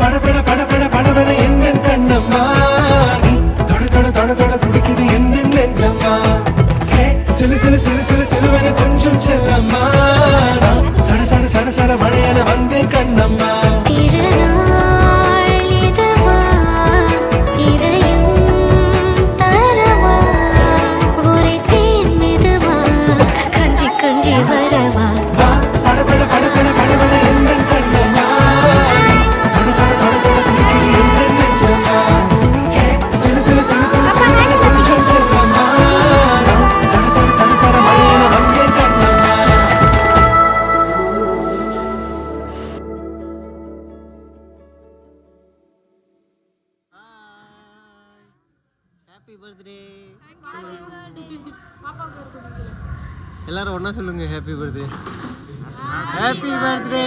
படபட படபட படபட எந்த கண்ணம்மா நீ தொட தொட தொட தொட துடிக்குது எந்த நெஞ்சம்மா ஹே சிலு சிலு சிலு சிலு சிலுவன கொஞ்சம் செல்லம்மா நான் சட சட சட சட மழையன வந்தேன் கண்ணம்மா திருநாள் இதுவா இதயம் தரவா உரைத்தேன் மெதுவா கொஞ்சி கொஞ்சி வரவா வா படபட படபட படபட எந்த கண்ணம்மா தொட தொட தொட தொட துடிக்குது எந்த நெஞ்சம்மா ஹே சிலு சிலு சிலு சிலு சிலுவன கொஞ்சம் செல்லம்மா நான் சட சட சட சட மழையன வந்தேன் கண்ணம்மா ஹாப்பி பர்த்டே எல்லாரும் ஒண்ணா சொல்லுங்க ஹாப்பி பர்த்டே ஹாப்பி பர்த்டே